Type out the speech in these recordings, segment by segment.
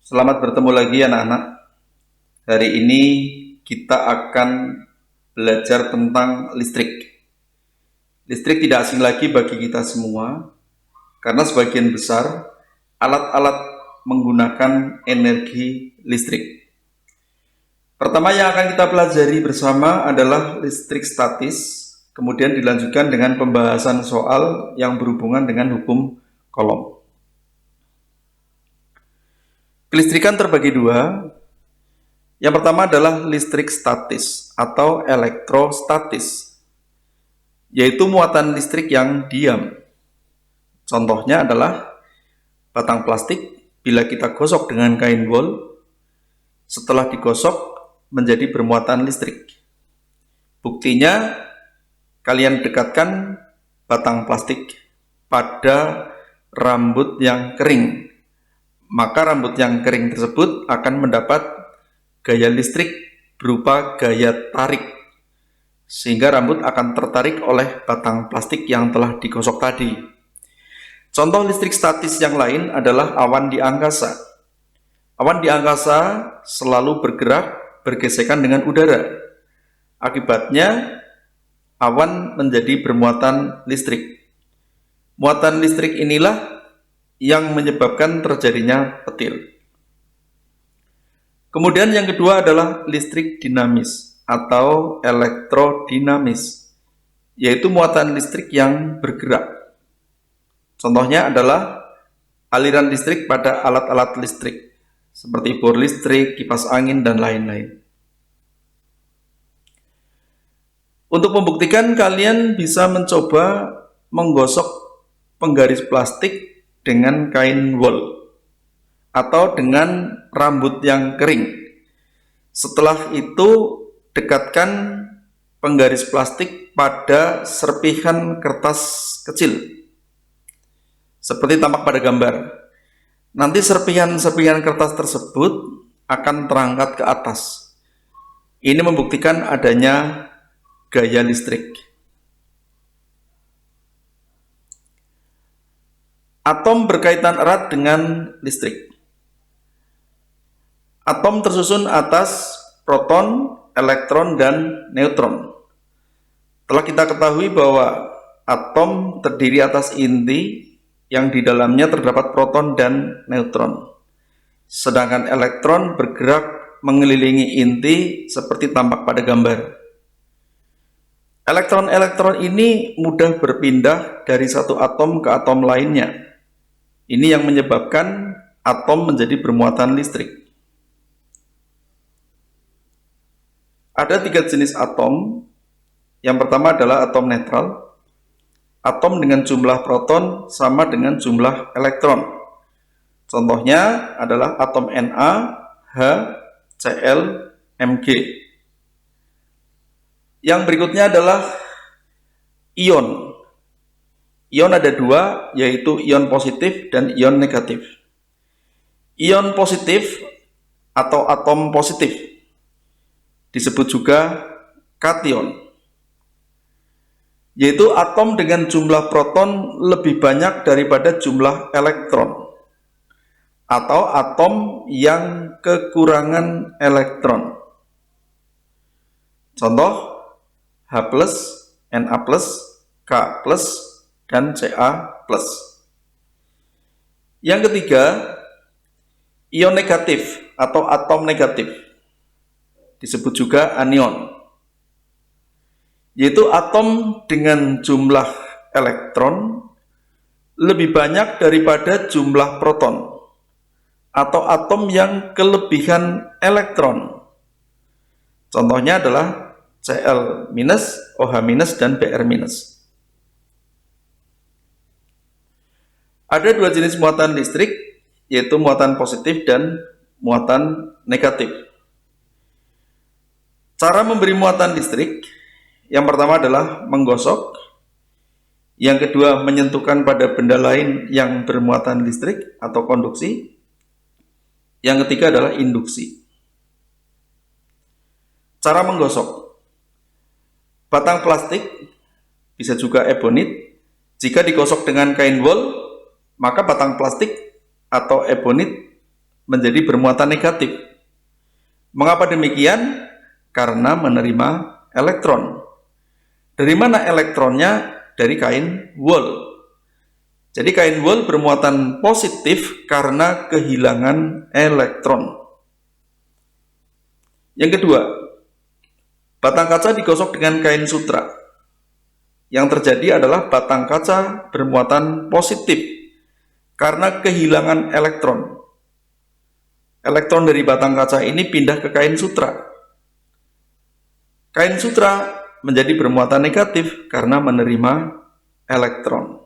Selamat bertemu lagi anak-anak. Hari ini kita akan belajar tentang listrik. Listrik tidak asing lagi bagi kita semua, karena sebagian besar alat-alat menggunakan energi listrik. Pertama yang akan kita pelajari bersama adalah listrik statis, kemudian dilanjutkan dengan pembahasan soal yang berhubungan dengan hukum Coulomb. Kelistrikan terbagi dua. Yang pertama adalah listrik statis atau elektrostatis, yaitu muatan listrik yang diam. Contohnya adalah batang plastik bila kita gosok dengan kain wol, setelah digosok menjadi bermuatan listrik. Buktinya, kalian dekatkan batang plastik pada rambut yang kering, maka rambut yang kering tersebut akan mendapat gaya listrik berupa gaya tarik, sehingga rambut akan tertarik oleh batang plastik yang telah digosok tadi. Contoh listrik statis yang lain adalah awan di angkasa. Awan di angkasa selalu bergerak bergesekan dengan udara. Akibatnya, awan menjadi bermuatan listrik. Muatan listrik inilah yang menyebabkan terjadinya petir. Kemudian yang kedua adalah listrik dinamis atau elektrodinamis, yaitu muatan listrik yang bergerak. Contohnya adalah aliran listrik pada alat-alat listrik, seperti bor listrik, kipas angin, dan lain-lain. Untuk membuktikan, kalian bisa mencoba menggosok penggaris plastik dengan kain wol atau dengan rambut yang kering. Setelah itu, dekatkan penggaris plastik pada serpihan kertas kecil, seperti tampak pada gambar. Nanti serpihan-serpihan kertas tersebut akan terangkat ke atas. Ini membuktikan adanya gaya listrik. Atom berkaitan erat dengan listrik. Atom tersusun atas proton, elektron, dan neutron. Telah kita ketahui bahwa atom terdiri atas inti yang di dalamnya terdapat proton dan neutron. Sedangkan elektron bergerak mengelilingi inti seperti tampak pada gambar. Elektron-elektron ini mudah berpindah dari satu atom ke atom lainnya. Ini yang menyebabkan atom menjadi bermuatan listrik. Ada 3 jenis atom. Yang pertama adalah atom netral. Atom dengan jumlah proton sama dengan jumlah elektron. Contohnya adalah atom Na, H, Cl, Mg. Yang berikutnya adalah ion. Ion ada 2, yaitu ion positif dan ion negatif. Ion positif atau atom positif disebut juga kation, yaitu atom dengan jumlah proton lebih banyak daripada jumlah elektron, atau atom yang kekurangan elektron. Contoh H+, Na+, K+, dan Ca+. Yang ketiga, ion negatif atau atom negatif, disebut juga anion, yaitu atom dengan jumlah elektron lebih banyak daripada jumlah proton, atau atom yang kelebihan elektron. Contohnya adalah Cl-, OH-, dan Br-. Ada 2 jenis muatan listrik, yaitu muatan positif dan muatan negatif. Cara memberi muatan listrik, yang pertama adalah menggosok, yang kedua menyentuhkan pada benda lain yang bermuatan listrik atau konduksi, yang ketiga adalah induksi. Cara menggosok. Batang plastik, bisa juga ebonit, jika digosok dengan kain wol, maka batang plastik atau ebonit menjadi bermuatan negatif. Mengapa demikian? Karena menerima elektron. Dari mana elektronnya? Dari kain wol. Jadi kain wol bermuatan positif karena kehilangan elektron. Yang kedua, batang kaca digosok dengan kain sutra. Yang terjadi adalah batang kaca bermuatan positif karena kehilangan elektron. Elektron dari batang kaca ini pindah ke kain sutra. Kain sutra menjadi bermuatan negatif karena menerima elektron.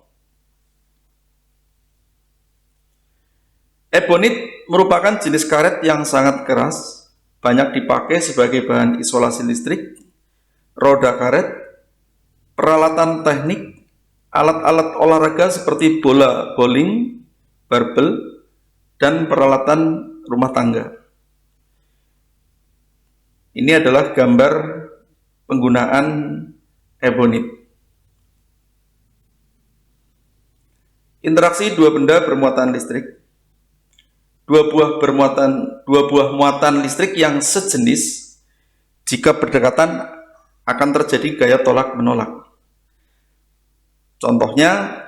Ebonit merupakan jenis karet yang sangat keras, banyak dipakai sebagai bahan isolasi listrik, roda karet, peralatan teknik, alat-alat olahraga seperti bola bowling, barbel, dan peralatan rumah tangga. Ini adalah gambar penggunaan ebonit. Interaksi dua benda bermuatan listrik. Dua buah muatan listrik yang sejenis jika berdekatan akan terjadi gaya tolak menolak. Contohnya,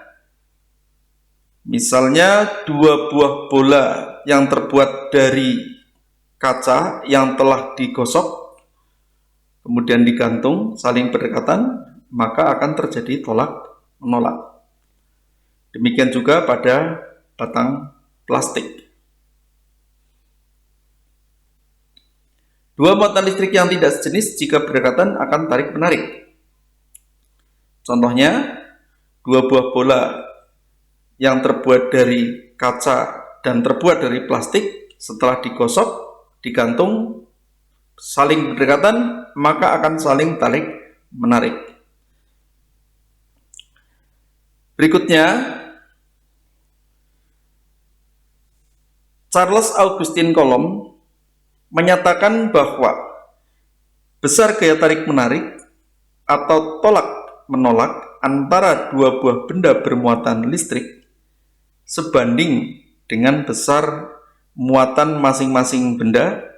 misalnya dua buah bola yang terbuat dari kaca yang telah digosok kemudian digantung saling berdekatan, maka akan terjadi tolak menolak. Demikian juga pada batang plastik. Dua muatan listrik yang tidak sejenis jika berdekatan akan tarik-menarik. Contohnya, dua buah bola yang terbuat dari kaca dan terbuat dari plastik setelah digosok, digantung, saling berdekatan, maka akan saling tarik-menarik. Berikutnya, Charles Augustin Coulomb menyatakan bahwa besar gaya tarik-menarik atau tolak-menolak antara dua buah benda bermuatan listrik sebanding dengan besar muatan masing-masing benda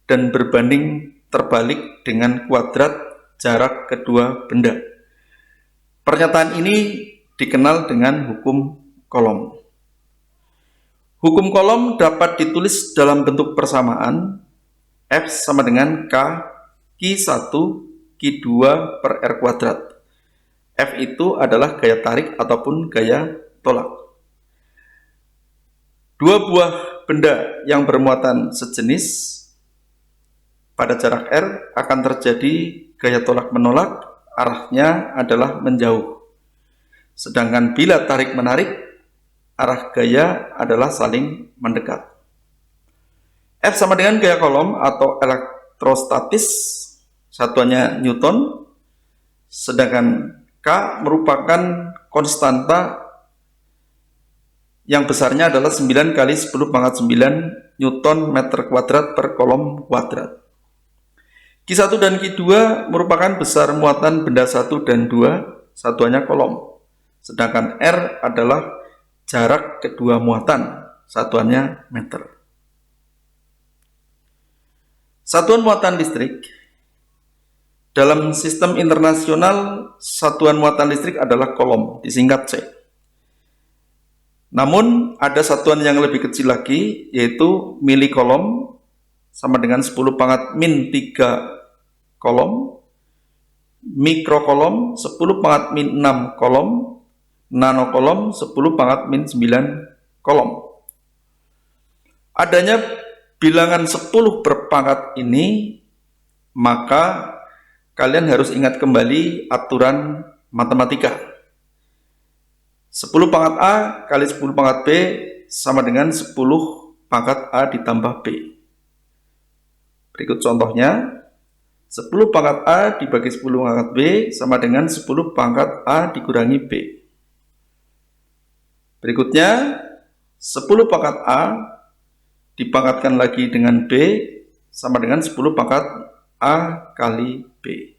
dan berbanding terbalik dengan kuadrat jarak kedua benda. Pernyataan ini dikenal dengan hukum Coulomb. Hukum Coulomb dapat ditulis dalam bentuk persamaan F sama dengan K Q1 Q2 per R kuadrat. F itu adalah gaya tarik ataupun gaya tolak. Dua buah benda yang bermuatan sejenis pada jarak R akan terjadi gaya tolak menolak, arahnya adalah menjauh. Sedangkan bila tarik menarik, arah gaya adalah saling mendekat. F sama dengan gaya Coulomb atau elektrostatis, satuannya Newton, sedangkan K merupakan konstanta yang besarnya adalah 9 kali 10 pangkat 9 Newton meter kuadrat per Coulomb kuadrat. Q1 dan Q2 merupakan besar muatan benda 1 dan 2, satuannya Coulomb, sedangkan R adalah jarak kedua muatan, satuannya meter. Satuan muatan listrik. Dalam sistem internasional, satuan muatan listrik adalah Coulomb, disingkat C. Namun, ada satuan yang lebih kecil lagi, yaitu milicoulomb, sama dengan 10 pangkat min 3 Coulomb, mikrocoulomb, 10 pangkat min 6 Coulomb, nanocoulomb, 10 pangkat min 9 Coulomb. Adanya bilangan 10 berpangkat ini, maka kalian harus ingat kembali aturan matematika. 10 pangkat A kali 10 pangkat B sama dengan 10 pangkat A ditambah B. Berikut contohnya, 10 pangkat A dibagi 10 pangkat B sama dengan 10 pangkat A dikurangi B. Berikutnya, 10 pangkat A dipangkatkan lagi dengan B sama dengan 10 pangkat A kali B.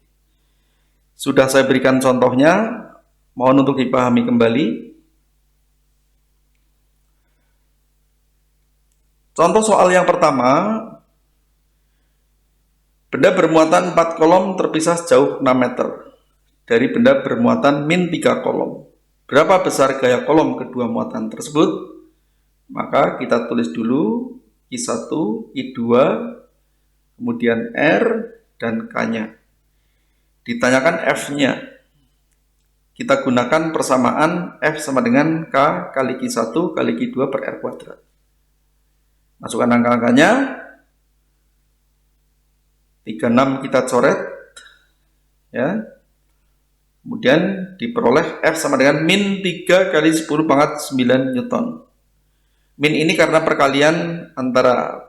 Sudah saya berikan contohnya, mohon untuk dipahami kembali. Contoh soal yang pertama, benda bermuatan 4 kolom terpisah sejauh 6 meter dari benda bermuatan min 3 kolom. Berapa besar gaya kolom kedua muatan tersebut? Maka kita tulis dulu I1, I2, kemudian R, dan K-nya. Ditanyakan F-nya. Kita gunakan persamaan F sama dengan K kali Q1 kali Q2 per R kuadrat. Masukkan angka-angkanya. 36 kita coret. Ya. Kemudian diperoleh F sama dengan min 3 kali 10 pangkat 9 Newton. Min ini karena perkalian antara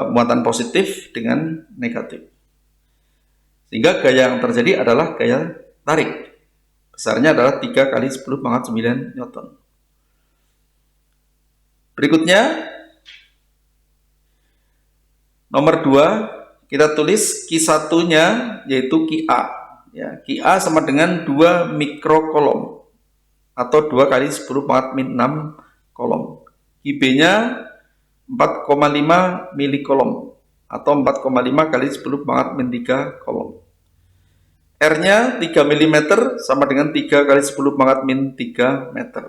muatan positif dengan negatif. Sehingga gaya yang terjadi adalah gaya tarik. Besarnya adalah 3 kali 10 pangkat 9 Newton. Berikutnya, nomor 2, kita tulis Q1-nya yaitu QA. Ya, QA sama dengan 2 mikrokolom atau 2 kali 10 pangkat min 6 kolom. QB-nya 4,5 milikolom atau 4,5 kali 10 pangkat min 3 kolom. R-nya 3 mm sama dengan 3 kali 10 pangkat min 3 meter.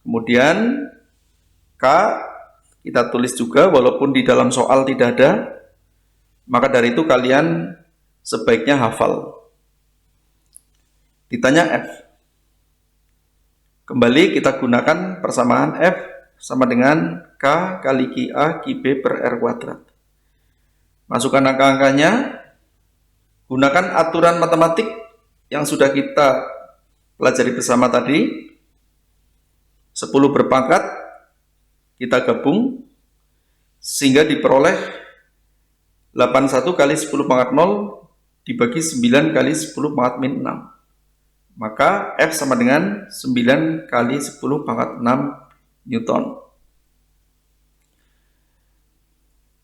Kemudian K kita tulis juga walaupun di dalam soal tidak ada, maka dari itu kalian sebaiknya hafal. Ditanya F. Kembali kita gunakan persamaan F sama dengan K kali QA QB per R kuadrat. Masukkan angka-angkanya. Gunakan aturan matematik yang sudah kita pelajari bersama tadi. 10 berpangkat kita gabung sehingga diperoleh 81 kali 10 pangkat 0 dibagi 9 kali 10 pangkat min 6. Maka F sama dengan 9 kali 10 pangkat 6 Newton.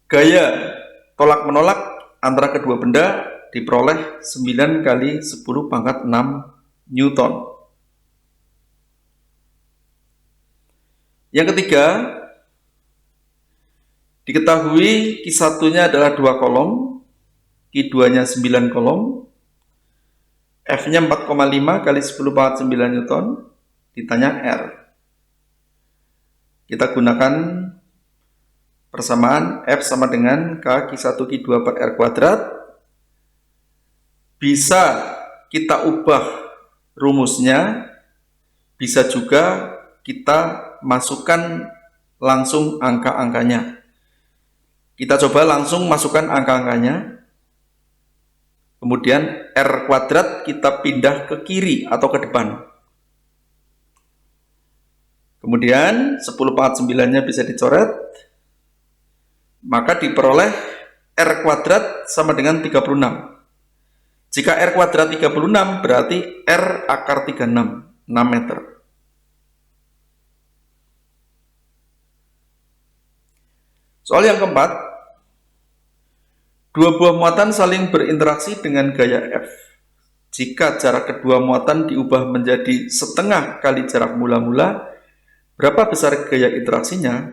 Gaya tolak-menolak antara kedua benda diperoleh 9 kali 10 pangkat 6 Newton. Yang ketiga, diketahui Q1-nya adalah 2 kolom, Q2-nya 9 kolom, F-nya 4,5 kali 10 pangkat 9 Newton, ditanya R. Kita gunakan persamaan F sama dengan K Q1 Q2 per R kuadrat. Bisa kita ubah rumusnya, bisa juga kita masukkan langsung angka-angkanya. Kita coba langsung masukkan angka-angkanya. Kemudian R kuadrat kita pindah ke kiri atau ke depan. Kemudian 10 pangkat 9-nya bisa dicoret. Maka diperoleh R kuadrat sama dengan 36. Jika R kuadrat 36 berarti R akar 36, 6 meter. Soal yang keempat. Dua buah muatan saling berinteraksi dengan gaya F. Jika jarak kedua muatan diubah menjadi setengah kali jarak mula-mula, berapa besar gaya interaksinya?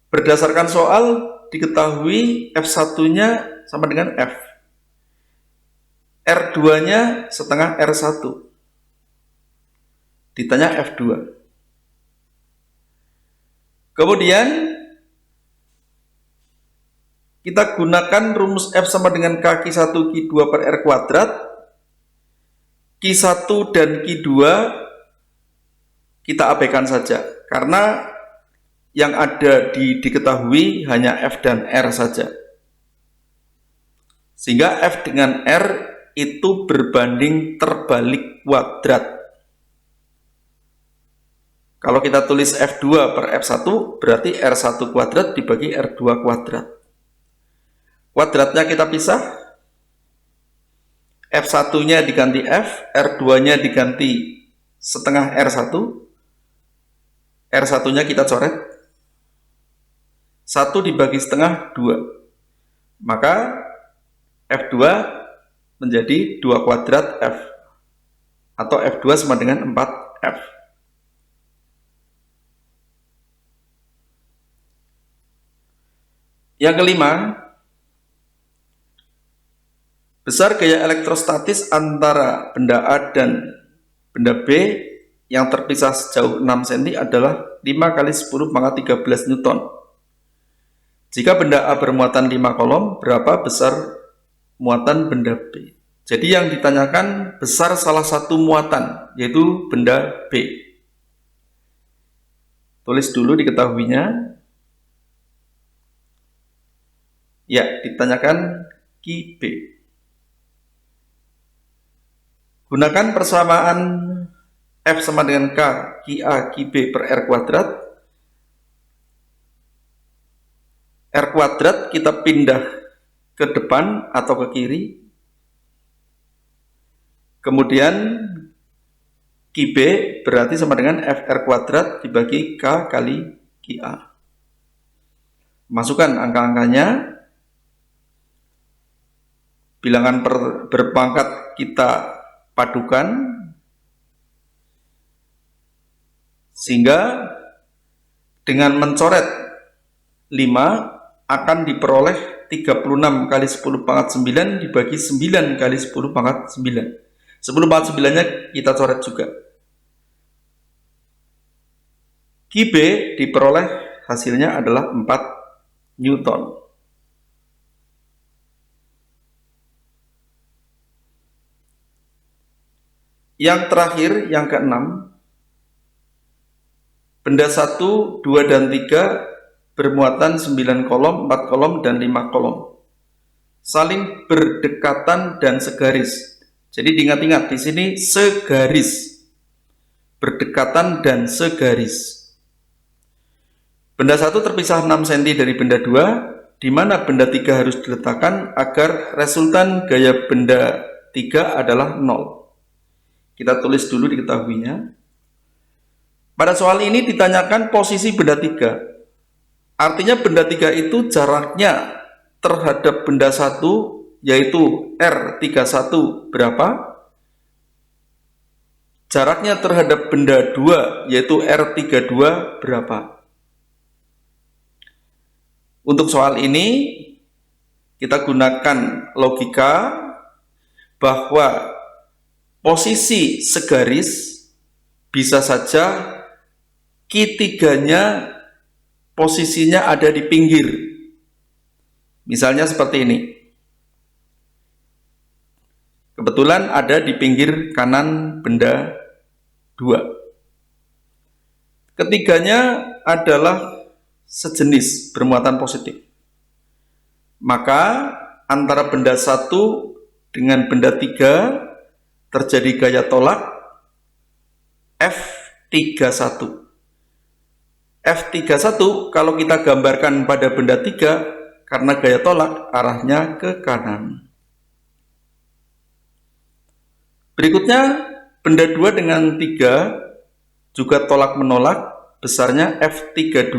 Berdasarkan soal, diketahui F1-nya sama dengan F. R2-nya setengah R1. Ditanya F2. Kemudian, kita gunakan rumus F sama dengan K Q1 Q2 per R kuadrat. Q1 dan Q2 kita abaikan saja, karena yang ada diketahui hanya F dan R saja. Sehingga F dengan R itu berbanding terbalik kuadrat. Kalau kita tulis F2 per F1, berarti R1 kuadrat dibagi R2 kuadrat. Kuadratnya kita pisah, F1-nya diganti F, R2-nya diganti setengah R1, R1-nya kita coret, 1 dibagi setengah 2, maka F2 menjadi 2 kuadrat F, atau F2 sama dengan 4F. Yang kelima, besar gaya elektrostatis antara benda A dan benda B yang terpisah sejauh 6 cm adalah 5 kali 10 pangkat 13 Newton. Jika benda A bermuatan 5 kolom, berapa besar muatan benda B? Jadi yang ditanyakan besar salah satu muatan, yaitu benda B. Tulis dulu diketahuinya. Ya, ditanyakan Ki B. Gunakan persamaan F sama dengan K, Ki A, Ki B per R kuadrat. R kuadrat kita pindah ke depan atau ke kiri. Kemudian Ki B berarti sama dengan FR kuadrat dibagi K kali Ki A. Masukkan angka-angkanya. Bilangan berpangkat kita padukan. Sehingga dengan mencoret 5 akan diperoleh 36 kali 10 pangkat 9 dibagi 9 kali 10 pangkat 9. 10 pangkat 9-nya kita coret juga. Ki B diperoleh hasilnya adalah 4 Newton. Yang terakhir, yang keenam, benda 1, 2, dan 3 bermuatan 9 kolom, 4 kolom, dan 5 kolom. Saling berdekatan dan segaris. Jadi diingat-ingat, di sini segaris. Berdekatan dan segaris. Benda 1 terpisah 6 cm dari benda 2, di mana benda 3 harus diletakkan agar resultan gaya benda 3 adalah 0. Kita tulis dulu diketahuinya. Pada soal ini ditanyakan posisi benda 3. Artinya benda 3 itu jaraknya terhadap benda 1 yaitu R31 berapa? Jaraknya terhadap benda 2 yaitu R32 berapa? Untuk soal ini kita gunakan logika bahwa posisi segaris bisa saja Ki3-nya posisinya ada di pinggir. Misalnya seperti ini. Kebetulan ada di pinggir kanan benda 2. Ketiganya adalah sejenis bermuatan positif. Maka antara benda 1 dengan benda 3 terjadi gaya tolak F31. F31 kalau kita gambarkan pada benda 3 karena gaya tolak arahnya ke kanan. Berikutnya benda 2 dengan 3 juga tolak menolak, besarnya F32.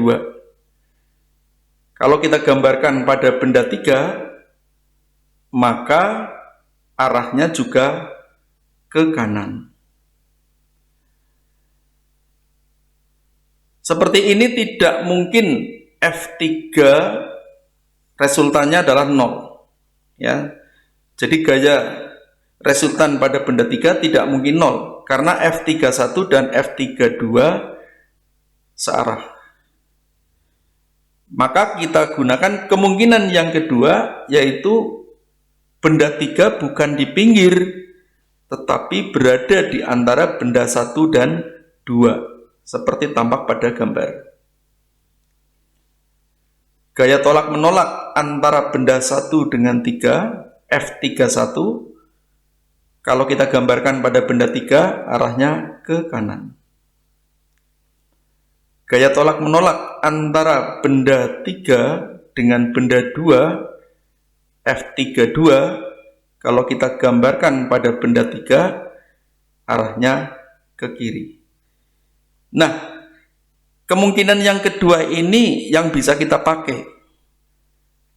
Kalau kita gambarkan pada benda 3 maka arahnya juga ke kanan. Seperti ini tidak mungkin F3 resultannya adalah 0. Ya. Jadi gaya resultan pada benda 3 tidak mungkin 0 karena F31 dan F32 searah. Maka kita gunakan kemungkinan yang kedua yaitu benda 3 bukan di pinggir tetapi berada di antara benda 1 dan 2, seperti tampak pada gambar. Gaya tolak menolak antara benda 1 dengan 3, F31, kalau kita gambarkan pada benda 3, arahnya ke kanan. Gaya tolak menolak antara benda 3 dengan benda 2, F32, kalau kita gambarkan pada benda 3, arahnya ke kiri. Nah, kemungkinan yang kedua ini yang bisa kita pakai.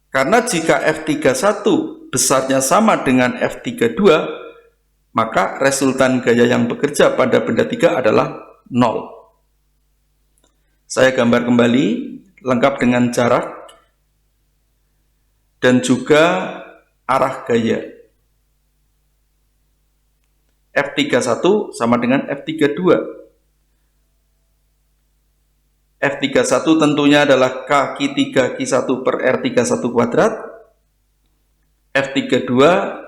Karena jika F31 besarnya sama dengan F32, maka resultan gaya yang bekerja pada benda 3 adalah 0. Saya gambar kembali, lengkap dengan jarak. dan juga arah gaya. F31 sama dengan F32. F31 tentunya adalah kaki 3 Q1 per R31 kuadrat. F32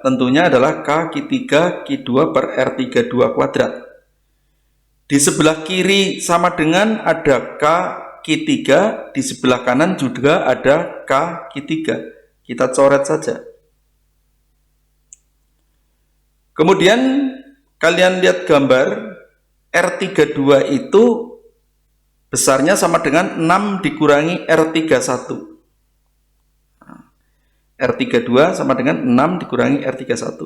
tentunya adalah kaki 3 Q2 per R32 kuadrat. Di sebelah kiri sama dengan ada K Q3, di sebelah kanan juga ada K Q3. Kita coret saja. Kemudian kalian lihat gambar R32 itu besarnya sama dengan 6 dikurangi R31. R32 sama dengan 6 dikurangi R31.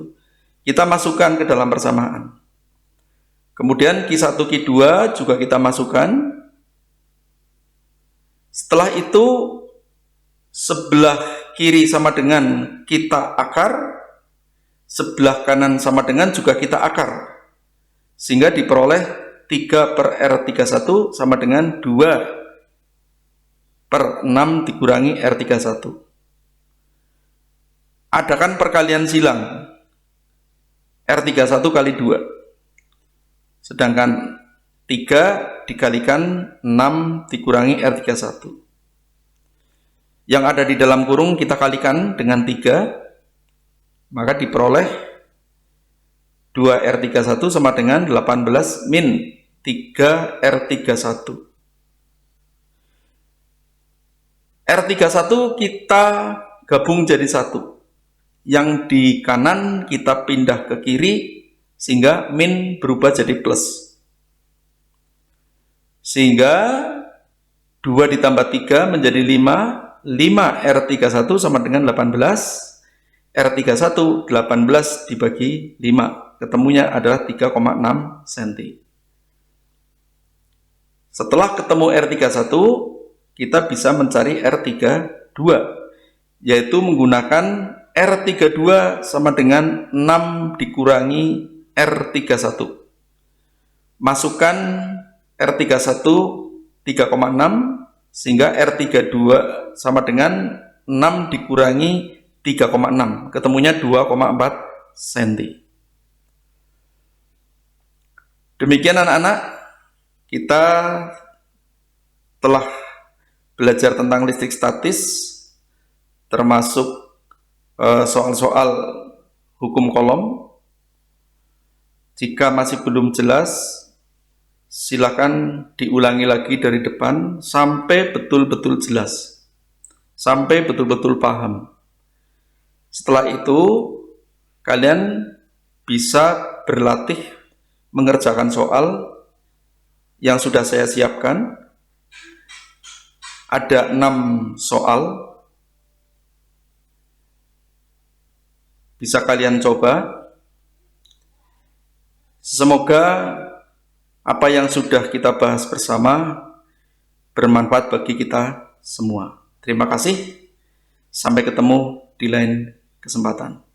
Kita masukkan ke dalam persamaan. Kemudian Q1, Q2 juga kita masukkan. Setelah itu sebelah kiri sama dengan kita akar, sebelah kanan sama dengan juga kita akar. Sehingga diperoleh 3 per R31 sama dengan 2 per 6 dikurangi R31. Adakan perkalian silang R31 kali 2. Sedangkan 3 dikalikan 6 dikurangi R31. Yang ada di dalam kurung kita kalikan dengan 3, maka diperoleh 2R31 sama dengan 18 min 3R31. R31 kita gabung jadi 1. Yang di kanan kita pindah ke kiri sehingga min berubah jadi plus. Sehingga 2 ditambah 3 menjadi 5. 5R31 sama dengan 18. R31 18 dibagi 5. Ketemunya adalah 3,6 cm. Setelah ketemu R31, kita bisa mencari R32, yaitu menggunakan R32 sama dengan 6 dikurangi R31. Masukkan R31 3,6 sehingga R32 sama dengan 6 dikurangi 3,6. Ketemunya 2,4 cm. Demikian anak-anak, kita telah belajar tentang listrik statis, termasuk soal-soal hukum kolom. Jika masih belum jelas, silakan diulangi lagi dari depan sampai betul-betul jelas, sampai betul-betul paham. Setelah itu, kalian bisa berlatih mengerjakan soal yang sudah saya siapkan. Ada 6 soal. Bisa kalian coba. Semoga apa yang sudah kita bahas bersama bermanfaat bagi kita semua. Terima kasih. Sampai ketemu di lain kesempatan.